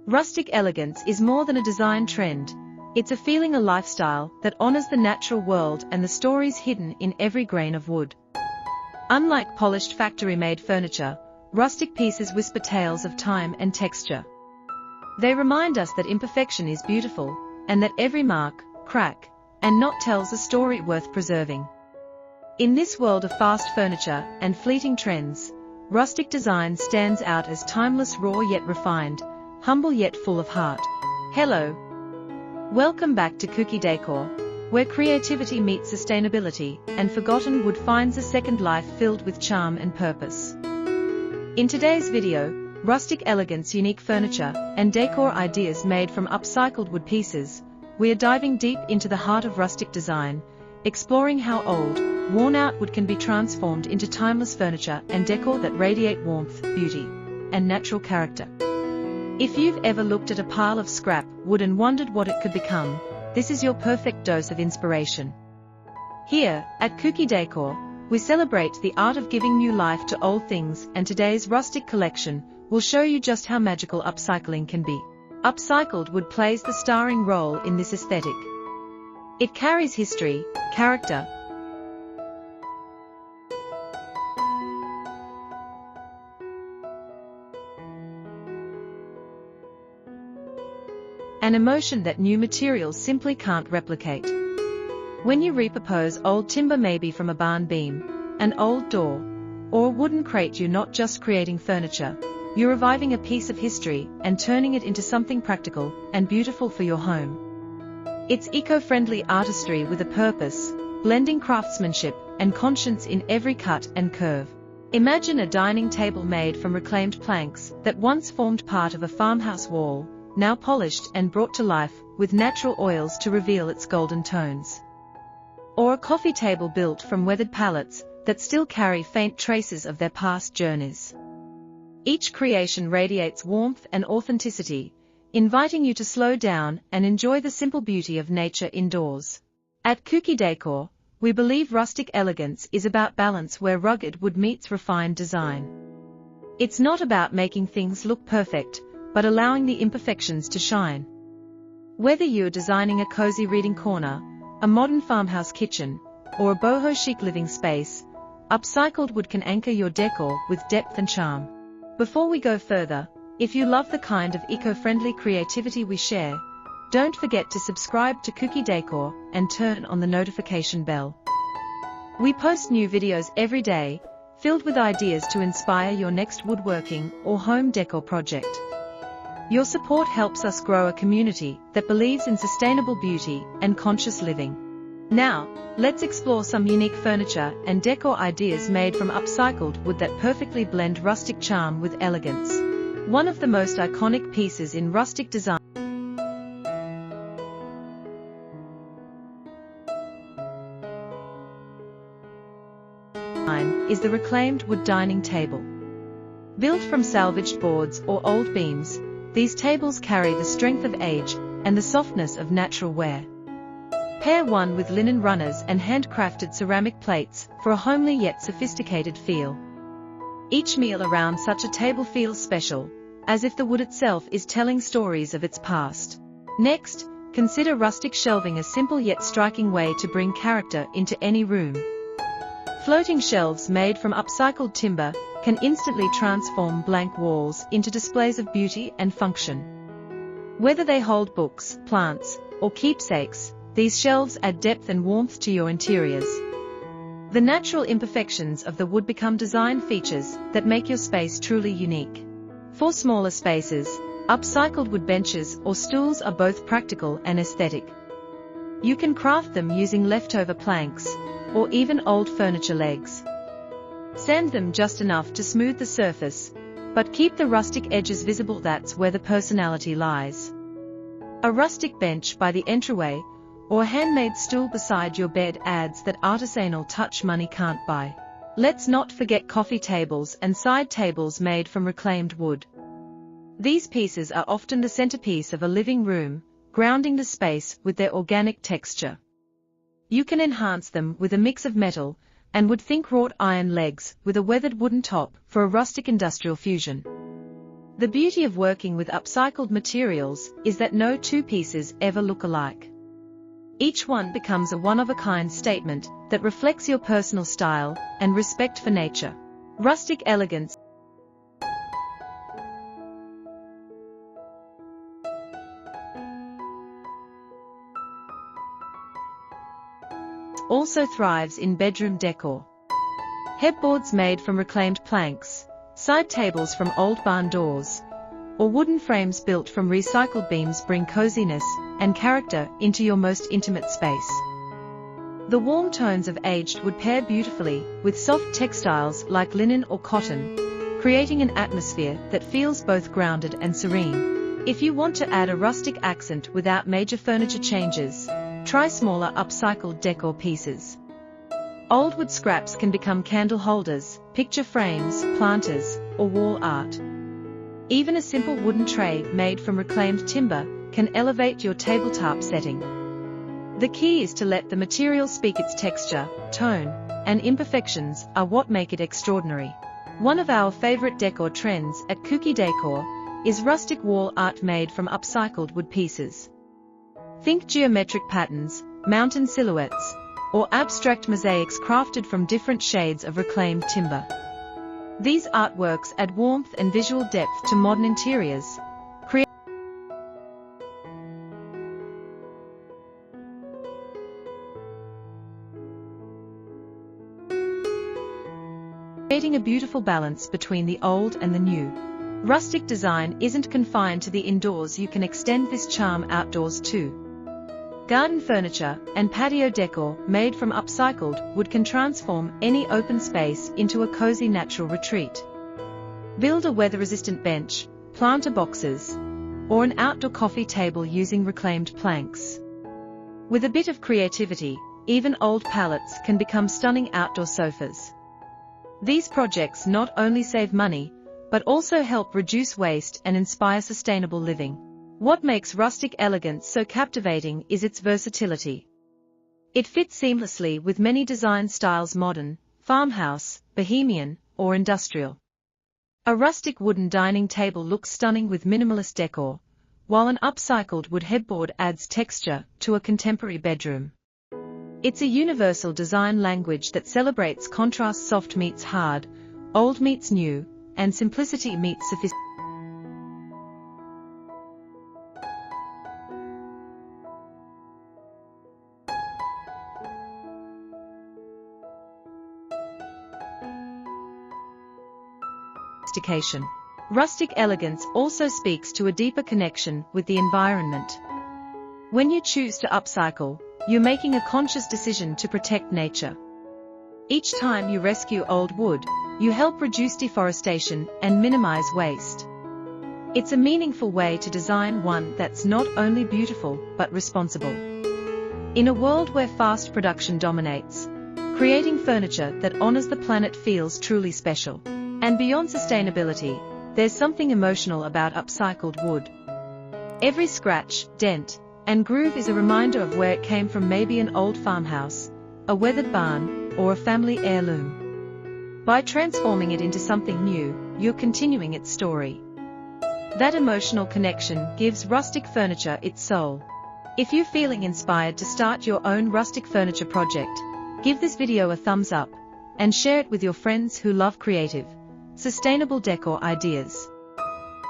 Rustic elegance is more than a design trend. It's a feeling, a lifestyle that honors the natural world and the stories hidden in every grain of wood. Unlike polished factory-made furniture, rustic pieces whisper tales of time and texture. They remind us that imperfection is beautiful, and that every mark, crack, and knot tells a story worth preserving. In this world of fast furniture and fleeting trends, rustic design stands out as timeless, raw yet refined, humble yet full of heart. Hello. Welcome back to Kuki Decor, where creativity meets sustainability, and forgotten wood finds a second life filled with charm and purpose. In today's video, rustic elegance, unique furniture, and decor ideas made from upcycled wood pieces, we are diving deep into the heart of rustic design, exploring how old, worn-out wood can be transformed into timeless furniture and decor that radiate warmth, beauty, and natural character. If you've ever looked at a pile of scrap wood and wondered what it could become, this is your perfect dose of inspiration. Here, at Kuki Decor, we celebrate the art of giving new life to old things, and today's rustic collection will show you just how magical upcycling can be. Upcycled wood plays the starring role in this aesthetic. It carries history, character, an emotion that new materials simply can't replicate. When you repurpose old timber, maybe from a barn beam, an old door, or a wooden crate, you're not just creating furniture, you're reviving a piece of history and turning it into something practical and beautiful for your home. It's eco-friendly artistry with a purpose, blending craftsmanship and conscience in every cut and curve. Imagine a dining table made from reclaimed planks that once formed part of a farmhouse wall, now polished and brought to life with natural oils to reveal its golden tones. Or a coffee table built from weathered pallets that still carry faint traces of their past journeys. Each creation radiates warmth and authenticity, inviting you to slow down and enjoy the simple beauty of nature indoors. At Kuki Decor, we believe rustic elegance is about balance, where rugged wood meets refined design. It's not about making things look perfect, but allowing the imperfections to shine. Whether you're designing a cozy reading corner, a modern farmhouse kitchen, or a boho chic living space, upcycled wood can anchor your decor with depth and charm. Before we go further, if you love the kind of eco-friendly creativity we share, don't forget to subscribe to Kuki Decor and turn on the notification bell. We post new videos every day, filled with ideas to inspire your next woodworking or home decor project. Your support helps us grow a community that believes in sustainable beauty and conscious living. Now, let's explore some unique furniture and decor ideas made from upcycled wood that perfectly blend rustic charm with elegance. One of the most iconic pieces in rustic design is the reclaimed wood dining table. Built from salvaged boards or old beams, these tables carry the strength of age and the softness of natural wear. Pair one with linen runners and handcrafted ceramic plates for a homely yet sophisticated feel. Each meal around such a table feels special, as if the wood itself is telling stories of its past. Next, consider rustic shelving, a simple yet striking way to bring character into any room. Floating shelves made from upcycled timber can instantly transform blank walls into displays of beauty and function. Whether they hold books, plants, or keepsakes, these shelves add depth and warmth to your interiors. The natural imperfections of the wood become design features that make your space truly unique. For smaller spaces, upcycled wood benches or stools are both practical and aesthetic. You can craft them using leftover planks, or even old furniture legs. Sand them just enough to smooth the surface, but keep the rustic edges visible. That's where the personality lies. A rustic bench by the entryway, or a handmade stool beside your bed adds that artisanal touch money can't buy. Let's not forget coffee tables and side tables made from reclaimed wood. These pieces are often the centerpiece of a living room, grounding the space with their organic texture. You can enhance them with a mix of metal and wood, think wrought iron legs with a weathered wooden top for a rustic industrial fusion. The beauty of working with upcycled materials is that no two pieces ever look alike. Each one becomes a one-of-a-kind statement that reflects your personal style and respect for nature. Rustic elegance also thrives in bedroom decor. Headboards made from reclaimed planks, side tables from old barn doors, or wooden frames built from recycled beams bring coziness and character into your most intimate space. The warm tones of aged wood pair beautifully with soft textiles like linen or cotton, creating an atmosphere that feels both grounded and serene. If you want to add a rustic accent without major furniture changes, try smaller upcycled decor pieces. Old wood scraps can become candle holders, picture frames, planters, or wall art. Even a simple wooden tray made from reclaimed timber can elevate your tabletop setting. The key is to let the material speak. Its texture, tone, and imperfections are what make it extraordinary. One of our favorite decor trends at Kuki Decor is rustic wall art made from upcycled wood pieces. Think geometric patterns, mountain silhouettes, or abstract mosaics crafted from different shades of reclaimed timber. These artworks add warmth and visual depth to modern interiors, creating a beautiful balance between the old and the new. Rustic design isn't confined to the indoors. You can extend this charm outdoors too. Garden furniture and patio decor made from upcycled wood can transform any open space into a cozy natural retreat. Build a weather-resistant bench, planter boxes, or an outdoor coffee table using reclaimed planks. With a bit of creativity, even old pallets can become stunning outdoor sofas. These projects not only save money, but also help reduce waste and inspire sustainable living. What makes rustic elegance so captivating is its versatility. It fits seamlessly with many design styles: modern, farmhouse, bohemian, or industrial. A rustic wooden dining table looks stunning with minimalist decor, while an upcycled wood headboard adds texture to a contemporary bedroom. It's a universal design language that celebrates contrast: soft meets hard, old meets new, and simplicity meets sophistication. Rustic elegance also speaks to a deeper connection with the environment. When you choose to upcycle, you're making a conscious decision to protect nature. Each time you rescue old wood, you help reduce deforestation and minimize waste. It's a meaningful way to design one that's not only beautiful but responsible. In a world where fast production dominates, creating furniture that honors the planet feels truly special. And beyond sustainability, there's something emotional about upcycled wood. Every scratch, dent, and groove is a reminder of where it came from, maybe an old farmhouse, a weathered barn, or a family heirloom. By transforming it into something new, you're continuing its story. That emotional connection gives rustic furniture its soul. If you're feeling inspired to start your own rustic furniture project, give this video a thumbs up and share it with your friends who love creative, sustainable decor ideas.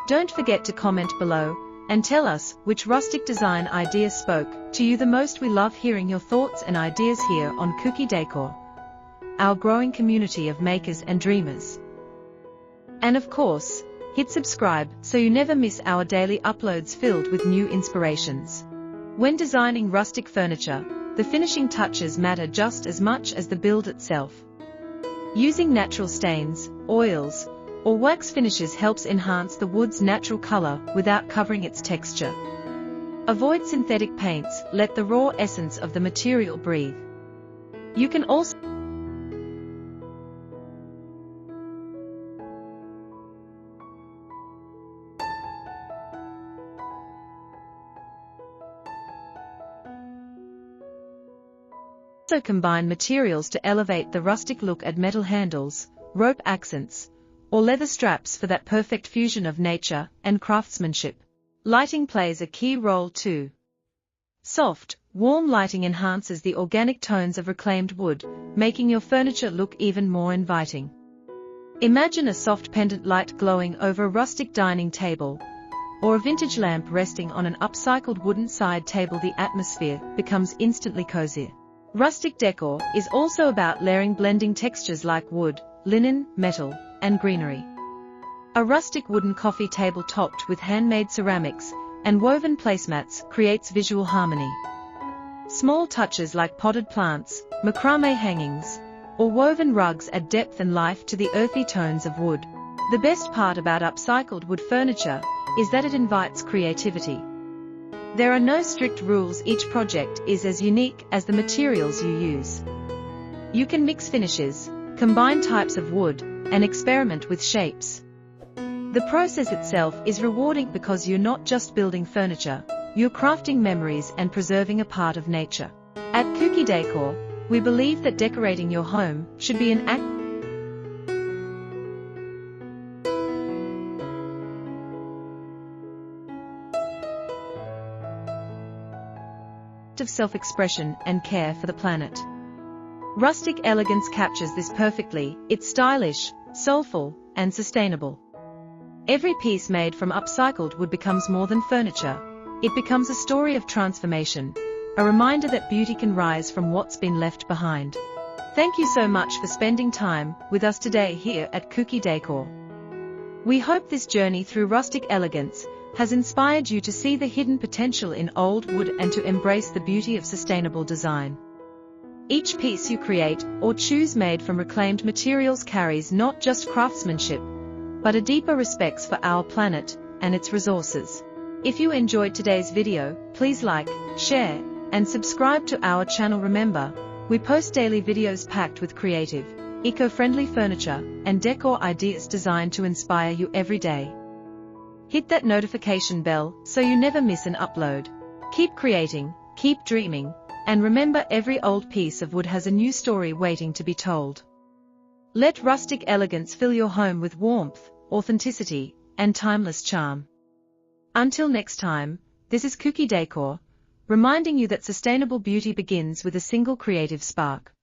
Don't forget to comment below and tell us which rustic design idea spoke to you the most. We love hearing your thoughts and ideas here on Kuki Decor, our growing community of makers and dreamers. And of course, hit subscribe so you never miss our daily uploads filled with new inspirations. When designing rustic furniture, the finishing touches matter just as much as the build itself. Using natural stains, oils, or wax finishes helps enhance the wood's natural color without covering its texture. Avoid synthetic paints, let the raw essence of the material breathe. You can also combine materials to elevate the rustic look. Add metal handles, rope accents, or leather straps for that perfect fusion of nature and craftsmanship. Lighting plays a key role too. Soft, warm lighting enhances the organic tones of reclaimed wood, making your furniture look even more inviting. Imagine a soft pendant light glowing over a rustic dining table, or a vintage lamp resting on an upcycled wooden side table. The atmosphere becomes instantly cozier. Rustic decor is also about layering, blending textures like wood, linen, metal, and greenery. A rustic wooden coffee table topped with handmade ceramics and woven placemats creates visual harmony. Small touches like potted plants, macrame hangings, or woven rugs add depth and life to the earthy tones of wood. The best part about upcycled wood furniture is that it invites creativity. There are no strict rules, each project is as unique as the materials you use. You can mix finishes, combine types of wood, and experiment with shapes. The process itself is rewarding because you're not just building furniture, you're crafting memories and preserving a part of nature. At Kuki Decor, we believe that decorating your home should be an act of self-expression and care for the planet. Rustic Elegance captures this perfectly. It's stylish, soulful, and sustainable. Every piece made from upcycled wood becomes more than furniture. It becomes a story of transformation, a reminder that beauty can rise from what's been left behind. Thank you so much for spending time with us today here at Kuki Decor. We hope this journey through rustic elegance has inspired you to see the hidden potential in old wood and to embrace the beauty of sustainable design. Each piece you create or choose made from reclaimed materials carries not just craftsmanship, but a deeper respect for our planet and its resources. If you enjoyed today's video, please like, share, and subscribe to our channel. Remember, we post daily videos packed with creative, eco-friendly furniture and decor ideas designed to inspire you every day. Hit that notification bell so you never miss an upload. Keep creating, keep dreaming, and remember, every old piece of wood has a new story waiting to be told. Let rustic elegance fill your home with warmth, authenticity, and timeless charm. Until next time, this is Kuki Decor, reminding you that sustainable beauty begins with a single creative spark.